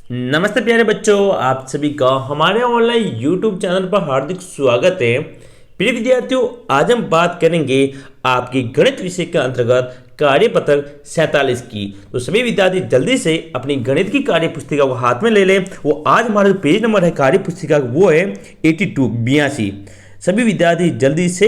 नमस्ते प्यारे बच्चों, आप सभी का हमारे ऑनलाइन यूट्यूब चैनल पर हार्दिक स्वागत है। प्रिय विद्यार्थियों, आज हम बात करेंगे आपकी गणित विषय के अंतर्गत कार्यपत्र 47 की। तो सभी विद्यार्थी जल्दी से अपनी गणित की कार्य पुस्तिका को हाथ में ले लें। वो आज हमारा जो पेज नंबर है कार्य पुस्तिका वो है 82 सभी विद्यार्थी जल्दी से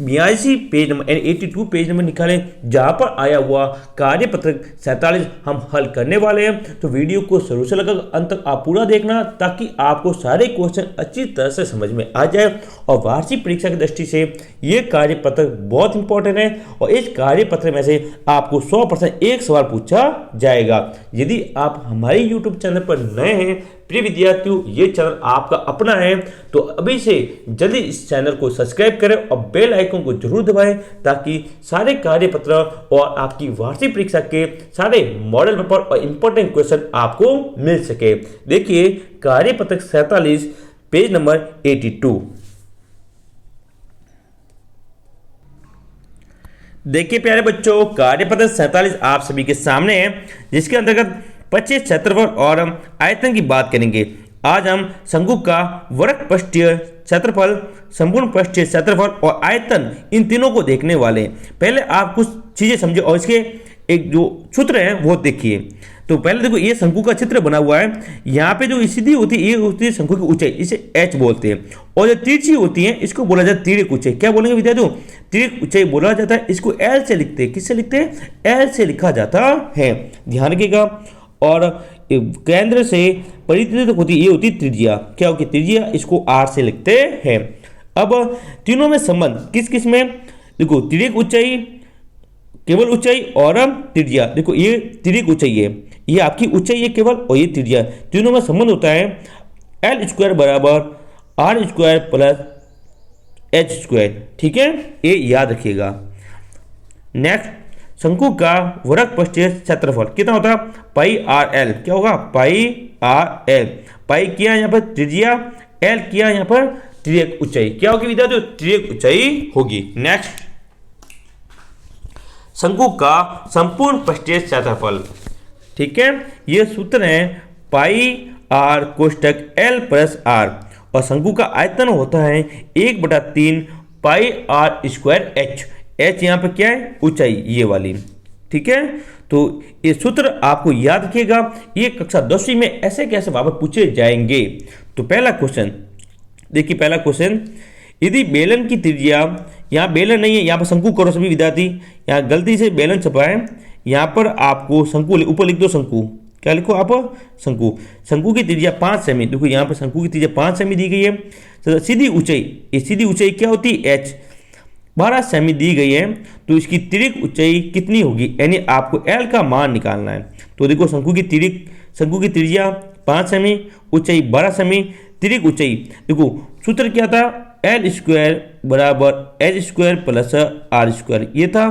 82 पेज नंबर 82 पेज नंबर निकालें, जहां पर आया हुआ कार्यपत्र 47 हम हल करने वाले हैं। तो वीडियो को शुरू से लेकर अंत तक आप पूरा देखना, ताकि आपको सारे क्वेश्चन अच्छी तरह से समझ में आ जाए। और वार्षिक परीक्षा की दृष्टि से ये कार्यपत्र बहुत इंपॉर्टेंट है, और इस कार्यपत्र में से आपको 100% एक सवाल पूछा जाएगा। यदि आप हमारे यूट्यूब चैनल पर नए हैं, प्रिय विद्यार्थियों, ये चैनल आपका अपना है, तो अभी से जल्दी इस चैनल को सब्सक्राइब करें और बेल आइकन को जरूर दबाएं, ताकि सारे कार्यपत्र और आपकी वार्षिक परीक्षा के सारे मॉडल पेपर और इंपॉर्टेंट क्वेश्चन आपको मिल सके। देखिए कार्यपत्र 47 पेज नंबर 82। देखिए प्यारे बच्चों, कार्यपत्र 47 आप सभी के सामने है, जिसके अंतर्गत 25 क्षेत्रफल और आयतन की बात करेंगे। आज हम शंकु का वर्ग पृष्ठीय क्षेत्रफल, संपूर्ण पृष्ठीय क्षेत्रफल और आयतन, इन तीनों को देखने वाले हैं। पहले आप कुछ चीजें समझे और इसके एक जो सूत्र है वो देखिए। तो पहले देखो, ये शंकु का चित्र बना हुआ है। यहाँ पे जो सीधी होती है ये होती है शंकु की ऊंचाई, इसे h बोलते हैं। और जो तिरछी होती है इसको बोला जाता है तिर्यक ऊंचाई। क्या बोलेंगे विद्यार्थियों? तिर्यक ऊंचाई बोला जाता है। इसको L से लिखते हैं। किससे लिखते हैं? L से लिखा जाता है, ध्यान रखिएगा। और केंद्र से परिवर्तित होती ये होती त्रिज्या। क्या होगी? त्रिज्या। इसको R से लिखते हैं। अब तीनों में संबंध किस किस में? देखो, तिर्यक ऊंचाई, केवल ऊंचाई और त्रिज्या। देखो, ये तिर्यक ऊंचाई है, ये आपकी ऊंचाई है केवल, और ये त्रिज्या। तीनों में संबंध होता है L स्क्वायर बराबर R square plus H square. ठीक है, ये याद रखिएगा। नेक्स्ट, शंकु का वर्ग पृष्ठीय क्षेत्रफल कितना होता है? पाई आर एल। क्या होगा? पाई आर एल। पाई किया यहाँ पर त्रिज्या, एल किया यहाँ पर तिर्यक ऊंचाई। क्या होगी विद्यार्थियों? तिर्यक ऊंचाई होगी। नेक्स्ट, शंकु का संपूर्ण पृष्ठीय क्षेत्रफल। ठीक है, ये सूत्र है पाई आर कोष्टक एल प्लस आर। और शंकु का आयतन होता है 1/3 पाई आर स्क्वायर एच। एच यहाँ पे क्या है? ऊंचाई, ये वाली। ठीक है, तो ये सूत्र आपको याद रखिएगा। ये कक्षा 10वीं में ऐसे कैसे वापस पूछे जाएंगे। तो पहला क्वेश्चन देखिए, पहला क्वेश्चन, यदि बेलन की त्रिज्या, यहाँ बेलन नहीं है, यहाँ पर शंकु करो सभी विद्यार्थी। यहाँ गलती से बेलन छपा है, यहाँ पर आपको शंकु ऊपर लिख दो। शंकु क्या लिखो आप? शंकु। शंकु की त्रिज्या 5 सेमी। देखो यहाँ पर शंकु की त्रिज्या 5 सेमी दी गई है। तो सीधी ऊंचाई, ये सीधी ऊंचाई क्या होती है? एच 12 सेमी दी गई है। तो इसकी तिर्यक ऊंचाई कितनी होगी? यानी आपको एल का मान निकालना है। तो देखो, शंकु की त्रिज्या 5 सेमी, ऊंचाई 12 सेमी, तिर्यक ऊंचाई। देखो सूत्र क्या था? एल स्क्वायर बराबर H square plus R square, ये था।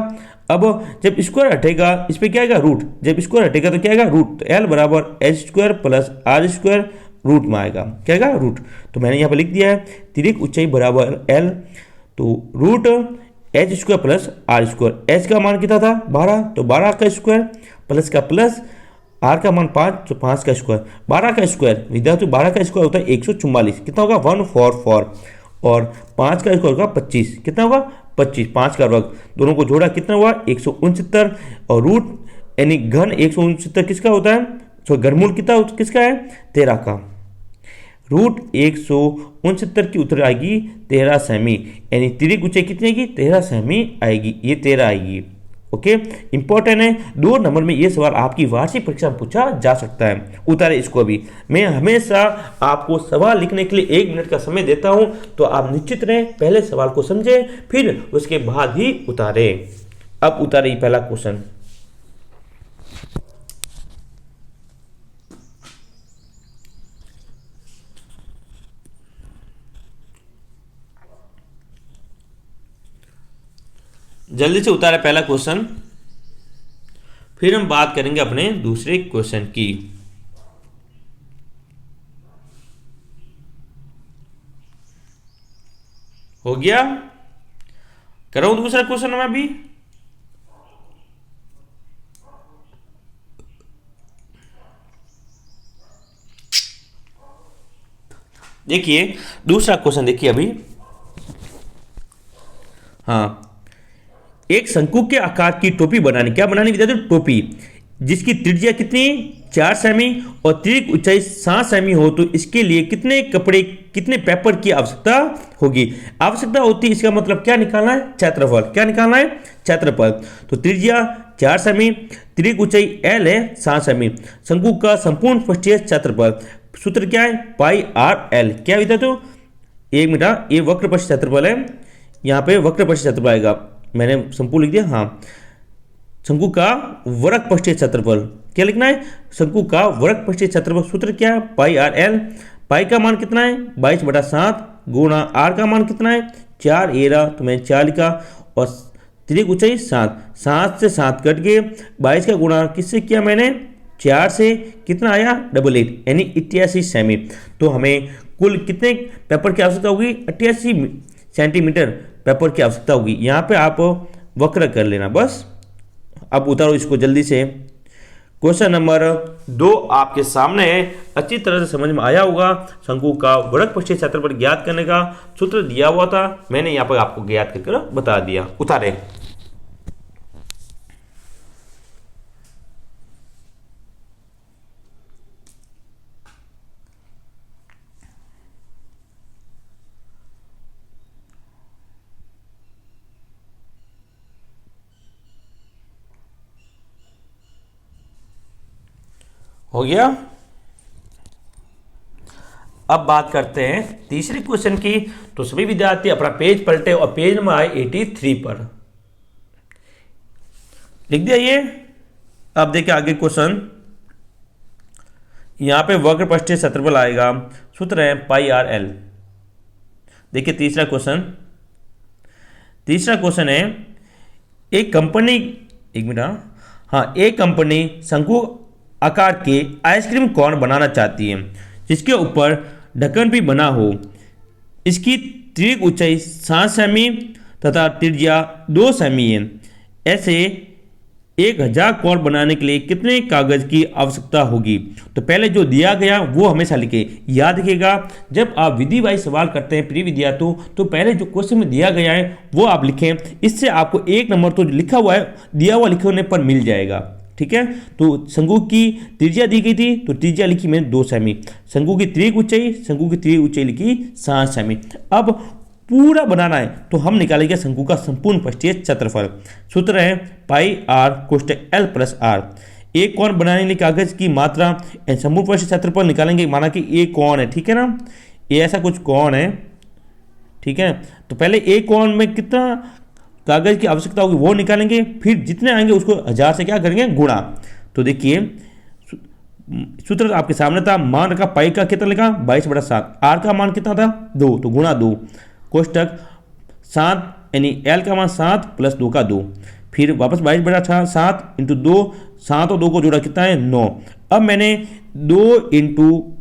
अब जब स्क्वायर हटेगा, इस पर क्या आएगा? रूट। जब स्क्वायर हटेगा तो क्या आएगा? रूट। तो एल बराबर H square plus R square root में आएगा। क्या आएगा? रूट। तो मैंने यहाँ पर लिख दिया है तिर्यक ऊंचाई बराबर एल, तो root H square plus R square. H का मान कितना था? 12, तो 12 का स्क्वायर प्लस का प्लस, आर का मान 5, तो 5 का स्क्वायर। 12 का स्क्वायर विद्यार्थी, 12 का स्क्वायर होता है 144। कितना होगा? 144। और 5 का स्क्वायर होगा 25। कितना होगा? 25। 5 का वर्ग, दोनों को जोड़ा कितना हुआ? 169। और रूट यानी घन 169 किसका होता है? तो घनमूल कितना किसका है? 13 का। रूट 169 की उत्तर आएगी 13 सेमी, यानी तिर्यक ऊंचाई कितनी आएगी? 13 सेमी आएगी। ये 13 आएगी। ओके, इंपॉर्टेंट है। 2 नंबर में ये सवाल आपकी वार्षिक परीक्षा में पूछा जा सकता है। उतारे इसको भी। मैं हमेशा आपको सवाल लिखने के लिए 1 मिनट का समय देता हूं, तो आप निश्चित रहें, पहले सवाल को समझें, फिर उसके बाद ही उतारे। अब उतारे पहला क्वेश्चन। जल्दी से उतारे पहला क्वेश्चन, फिर हम बात करेंगे अपने दूसरे क्वेश्चन की। हो गया? करो दूसरा क्वेश्चन में भी। देखिए दूसरा क्वेश्चन देखिए अभी। हाँ, एक शंकु के आकार की टोपी बनानी, क्या बनानी विद्यार्थी, टोपी, जिसकी त्रिज्या कितनी 4 सेमी और अतिरिक्त ऊंचाई 7 सेमी हो, तो इसके लिए कितने कपड़े, कितने पेपर की आवश्यकता होगी। आवश्यकता होती है, इसका मतलब क्या निकालना है, क्षेत्रफल, क्या निकालना है, क्षेत्रफल। तो त्रिज्या 4 सेमी, अतिरिक्त ऊंचाई एल है 7 सेमी, शंकु का संपूर्ण पृष्ठीय क्षेत्रफल, सूत्र क्या है, पाई आर एल। क्या विद्यार्थियों, एक मिनट, ये वक्र पृष्ठ क्षेत्रफल है, यहाँ पे वक्र पृष्ठ क्षेत्रफल आएगा, मैंने संपूर्ण लिख दिया। हाँ, शंकु का वृत्त पृष्ठीय क्षेत्रफल, क्या लिखना है, शंकु का वृत्त पृष्ठीय क्षेत्रफल, सूत्र क्या है, पाई आर एल। पाई का मान कितना है 22/7 गुणा आर का मान कितना है 4 एरा, तो मैं 4 लिखा, और त्रिज्या ऊंचाई 7, 7 से 7 कट गए, 22 का गुणा किससे किया मैंने, 4 से, कितना आया 88, यानी 88 सेमी। तो हमें कुल कितने पेपर की आवश्यकता होगी, 88 सेंटीमीटर पेपर की आवश्यकता होगी। यहाँ पे आप वक्र कर लेना बस। अब उतारो इसको जल्दी से। क्वेश्चन नंबर 2 आपके सामने है, अच्छी तरह से समझ में आया होगा। शंकु का वृत्त पृष्ठीय क्षेत्रफल ज्ञात करने का सूत्र दिया हुआ था, मैंने यहाँ पर आपको ज्ञात करके बता दिया। उतारे। हो गया। अब बात करते हैं तीसरे क्वेश्चन की। तो सभी विद्यार्थी अपना पेज पलटे और पेज नंबर आए 83 पर लिख दिया ये। अब देखिए आगे क्वेश्चन, यहां पे वक्र पृष्ठीय क्षेत्रफल आएगा, सूत्र है पाई आर एल। देखिए तीसरा क्वेश्चन है, एक कंपनी, एक मिनट, हाँ, एक कंपनी शंकु आकार के आइसक्रीम कॉर्न बनाना चाहती है, जिसके ऊपर ढक्कन भी बना हो। इसकी त्रिज्या ऊंचाई 7 सेमी तथा त्रिज्या 2 सेमी है। ऐसे 1000 कॉर्न बनाने के लिए कितने कागज की आवश्यकता होगी। तो पहले जो दिया गया वो हमेशा लिखे, याद रखिएगा जब आप विधि वाइज सवाल करते हैं प्रिय विद्यार्थियों, तो पहले जो क्वेश्चन में दिया गया है वो आप लिखें, इससे आपको 1 नंबर तो लिखा हुआ है, दिया हुआ लिखे होने पर मिल जाएगा। ठीक है, तो शंकु की त्रिज्या दी गई थी, तो त्रिज्या लिखी मैंने 2 सेमी, शंकु की त्रिज्या ऊंचाई लिखी 7 सेमी। अब पूरा बनाना है तो हम निकालेंगे शंकु का संपूर्ण पृष्ठीय क्षेत्रफल। सूत्र है पाई आर कोष्टक एल प्लस आर। एक कोण बनाने के लिए कागज की मात्रा, संपूर्ण पृष्ठीय क्षेत्रफल निकालेंगे, माना कि एक कोण है, ठीक है ना, ये ऐसा कुछ कोण है, ठीक है। तो पहले एक कोण में कितना कागज की आवश्यकता होगी वो निकालेंगे, फिर जितने आएंगे उसको 1000 से क्या करेंगे, गुणा। तो देखिए सूत्र आपके सामने था, मान रखा पाई का कितना लिखा 22/7, आर का मान कितना था 2, तो गुणा 2, कोष्टक 7 यानी एल का मान 7 प्लस 2 का 2, फिर वापस 22/7 इंटू 2, 7 और 2 को जोड़ा कितना है 9। अब मैंने 2 इंटू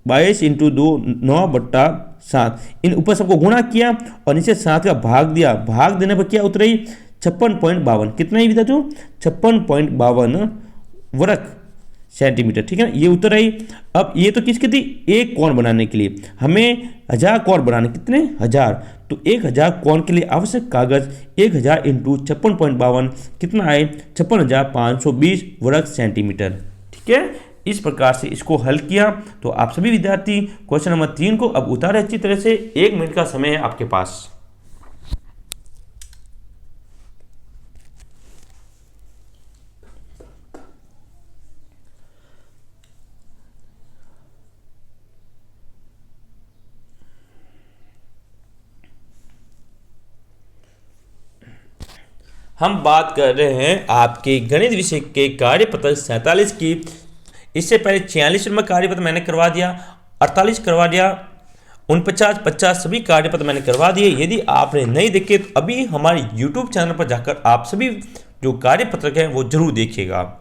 22 इंटू 2 9/7, इन ऊपर सबको गुणा किया और नीचे 7 का भाग दिया, भाग देने पर क्या उतरी 56.52, कितना ही विद्यार्थियों 56.52 वर्ग सेंटीमीटर, ठीक है ना, ये उत्तर आई। अब ये तो किसकी थी, एक कोण बनाने के लिए, हमें 1000 कोण बनाने, कितने 1000, तो 1000 कोण के लिए आवश्यक कागज 1000 इंटू 56.52 कितना आए 56,520 वर्ग सेंटीमीटर। ठीक है, इस प्रकार से इसको हल किया। तो आप सभी विद्यार्थी क्वेश्चन नंबर 3 को अब उतारे अच्छी तरह से, 1 मिनट का समय है आपके पास। हम बात कर रहे हैं आपके गणित विषय के कार्यपत्र 47 की। इससे पहले 46 नंबर कार्यपत्र मैंने करवा दिया, 48 करवा दिया, 49, 50 सभी कार्यपत्र मैंने करवा दिए। यदि आपने नहीं देखे तो अभी हमारे YouTube चैनल पर जाकर आप सभी जो कार्यपत्र हैं वो जरूर देखिएगा।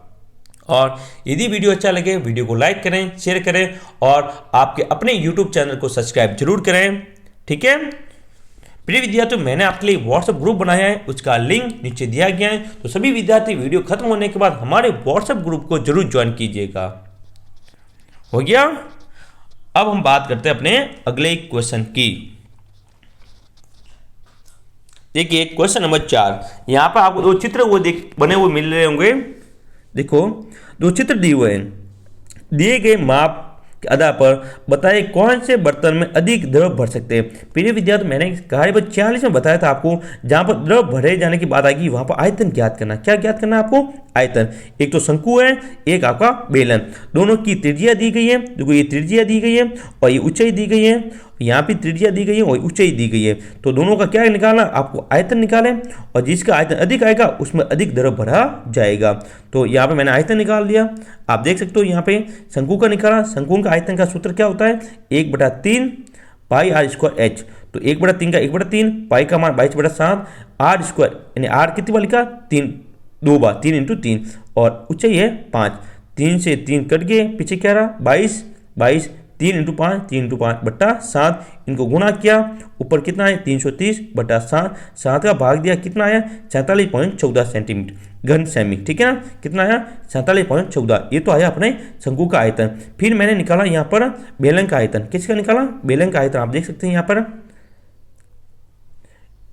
और यदि वीडियो अच्छा लगे वीडियो को लाइक करें, शेयर करें और आपके अपने YouTube चैनल को सब्सक्राइब जरूर करें। ठीक है प्रिय विद्यार्थियों, मैंने आपके लिए व्हाट्सएप ग्रुप बनाया है, उसका लिंक नीचे दिया गया है। तो सभी विद्यार्थी वीडियो खत्म होने के बाद हमारे व्हाट्सएप ग्रुप को जरूर ज्वाइन कीजिएगा। हो गया। अब हम बात करते हैं अपने अगले क्वेश्चन की। देखिए क्वेश्चन नंबर 4, यहाँ पर आपको दो चित्र वो बने हुए मिल रहे होंगे। देखो दो चित्र दिए हुए हैं, दिए गए माप के आधार पर बताइए कौन से बर्तन में अधिक द्रव भर सकते हैं। प्रिय विद्यार्थी, मैंने कहानी पर 46 में बताया था आपको, जहां पर द्रव भरे जाने की बात आएगी वहां पर आयतन ज्ञात करना। क्या ज्ञात करना है आपको? आयतन। एक तो शंकु है, एक आपका बेलन, दोनों की त्रिज्या दी गई है। देखो ये त्रिज्या दी गई है और ये ऊंचाई दी गई है, यहाँ भी त्रिज्या दी गई है और ऊंचाई दी गई है। तो दोनों का क्या निकालना, आपको आयतन निकालें, और जिसका आयतन अधिक आएगा उसमें अधिक द्रव भरा जाएगा। तो यहाँ पे मैंने आयतन निकाल दिया। आप देख सकते हो यहाँ पे शंकु का निकाला। शंकु का आयतन का सूत्र क्या होता है? 1/3 पाई आर स्क्वायर एच। तो 1/3 का 1/3, पाई का मान 22/7, आर स्क्वायर यानी आर कितनी बार लिखा? 3, 2 बार, 3 × 3, और ऊंचाई है 5। 3 से 3 कट गए, पीछे क्या रहा? 22, 3 × 5, 3 × 5/7, इनको गुणा किया, ऊपर कितना है? 330/7, 7 का भाग दिया, कितना आया? 47.14 सेंटीमीटर घन सेमी। ठीक है ना, कितना आया? 47.14। ये तो आया अपने शंकु का आयतन। फिर मैंने निकाला यहाँ पर बेलन का आयतन। किसका निकाला? बेलन का आयतन। आप देख सकते हैं यहाँ पर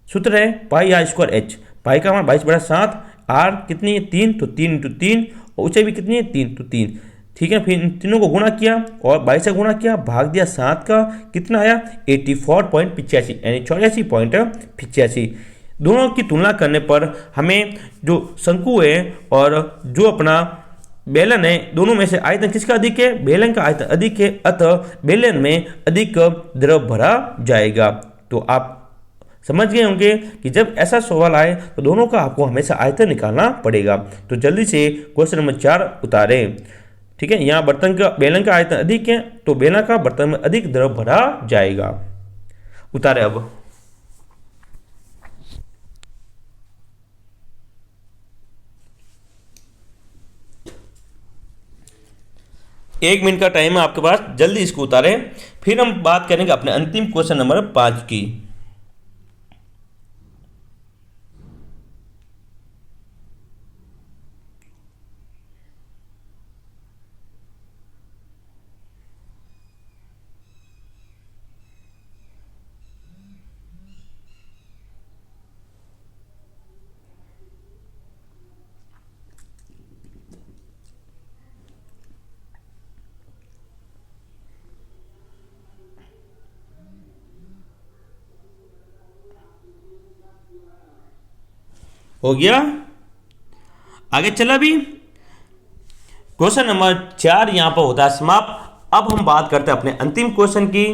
सूत्र है पाई आर स्क्वायर एच। पाई का मान 22/7, आर कितनी है? 3, तो 3 × 3, और ऊंचाई भी कितनी है? 3, तो 3। ठीक है, फिर इन तीनों को गुणा किया और 22 से गुणा किया, भाग दिया 7 का, कितना आया? 84.85 यानी 84.85। दोनों की तुलना करने पर हमें जो शंकु है और जो अपना बेलन है, दोनों में से आयतन किसका अधिक है? बेलन का आयतन अधिक है, अतः बेलन में अधिक द्रव भरा जाएगा। तो आप समझ गए होंगे कि जब ऐसा सवाल आए तो दोनों का आपको हमेशा आयतन निकालना पड़ेगा। तो जल्दी से क्वेश्चन नंबर 4 उतारें। ठीक है, यहाँ बर्तन का बेलन का आयतन अधिक है तो बेलन का बर्तन में अधिक द्रव भरा जाएगा। उतारे अब। एक मिनट का टाइम है आपके पास, जल्दी इसको उतारें। फिर हम बात करेंगे अपने अंतिम क्वेश्चन नंबर 5 की। हो गया, आगे चला भी। क्वेश्चन नंबर 4 यहां पर होता है समाप्त। अब हम बात करते हैं अपने अंतिम क्वेश्चन की।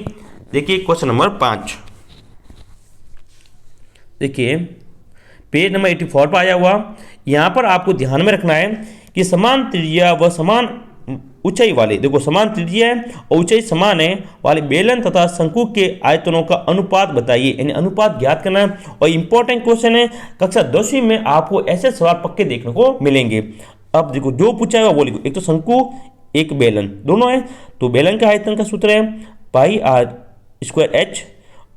देखिए क्वेश्चन नंबर 5, देखिए पेज नंबर 84 पर आया हुआ। यहां पर आपको ध्यान में रखना है कि समान त्रिज्या व समान ऊंचाई वाले, देखो समान त्रिज्या है और ऊंचाई समान है वाले बेलन तथा शंकु के आयतनों का अनुपात बताइए, यानी अनुपात ज्ञात करना है। और इंपॉर्टेंट क्वेश्चन है, कक्षा 10वीं में आपको ऐसे सवाल पक्के देखने को मिलेंगे। अब देखो जो पूछा है वो लिखो। एक तो शंकु, एक बेलन, दोनों है। तो बेलन का आयतन का सूत्र है पाई आर स्क्वायर एच,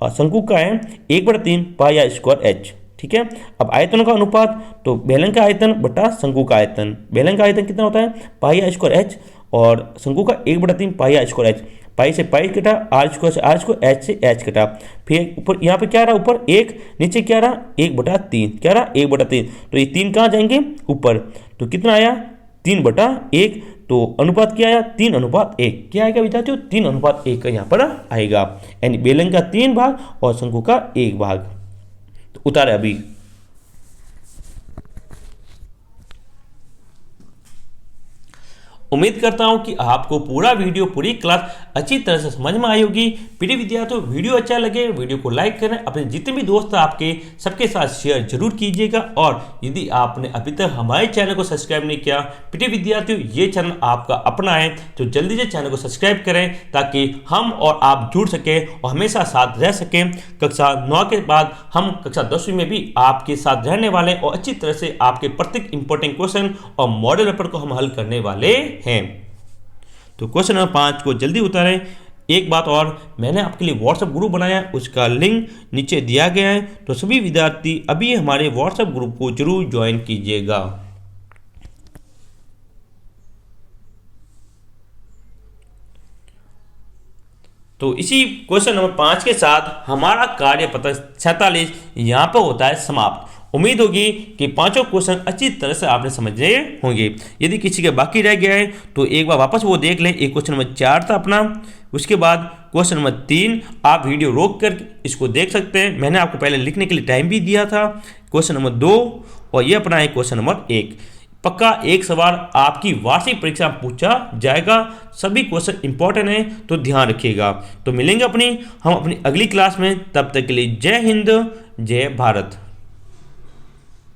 और शंकु का है 1/3 पाई आर स्क्वायर एच। ठीक है, अब आयतनों का अनुपात, तो बेलन का आयतन बटा शंकु का आयतन। बेलन का आयतन कितना होता है? पाई आर स्क्वायर एच, और शंकु का 1/3 पाई आर स्क्वायर एच। पाई से पाई कटा, आर स्क्वायर से आर स्क्वायर, एच से एच कटा। फिर ऊपर यहाँ पे क्या रहा? ऊपर 1, नीचे क्या रहा? 1/3। क्या रहा? 1/3। तो ये 3 कहाँ जाएंगे? ऊपर। तो कितना आया? 3/1। तो अनुपात क्या आया? 3:1। क्या आएगा विद्यार्थियों? 3:1 का यहाँ पर आएगा, यानी बेलन का 3 भाग और शंकु का 1 भाग। तो उतारे अभी। उम्मीद करता हूं कि आपको पूरा वीडियो, पूरी क्लास अच्छी तरह से समझ में आई होगी। प्रिय विद्यार्थियों, वीडियो अच्छा लगे वीडियो को लाइक करें, अपने जितने भी दोस्त आपके सबके साथ शेयर जरूर कीजिएगा। और यदि आपने अभी तक हमारे चैनल को सब्सक्राइब नहीं किया, प्रिय विद्यार्थियों ये चैनल आपका अपना है, तो जल्दी से चैनल को सब्सक्राइब करें ताकि हम और आप जुड़ सकें और हमेशा साथ रह सकें। कक्षा 9 के बाद हम कक्षा 10वीं में भी आपके साथ रहने वाले हैं और अच्छी तरह से आपके प्रत्येक इंपॉर्टेंट क्वेश्चन और मॉडल पेपर को हम हल करने वाले हैं। तो क्वेश्चन नंबर 5 को जल्दी उतारें। एक बात और, मैंने आपके लिए व्हाट्सएप ग्रुप बनाया है, उसका लिंक नीचे दिया गया है। तो सभी विद्यार्थी अभी हमारे व्हाट्सएप ग्रुप को जरूर ज्वाइन कीजिएगा। तो इसी क्वेश्चन नंबर 5 के साथ हमारा कार्यपत्र 47 यहाँ पर होता है समाप्त। उम्मीद होगी कि पांचों क्वेश्चन अच्छी तरह से आपने समझे होंगे। यदि किसी के बाकी रह गया है तो एक बार वापस वो देख लें। एक क्वेश्चन नंबर 4 था अपना, उसके बाद क्वेश्चन नंबर 3 आप वीडियो रोक कर इसको देख सकते हैं। मैंने आपको पहले लिखने के लिए टाइम भी दिया था। क्वेश्चन नंबर 2 और ये अपना है क्वेश्चन नंबर 1। पक्का एक सवाल आपकी वार्षिक परीक्षा में पूछा जाएगा। सभी क्वेश्चन इंपॉर्टेंट हैं तो ध्यान रखिएगा। तो मिलेंगे हम अपनी अगली क्लास में। तब तक के लिए जय हिंद, जय भारत।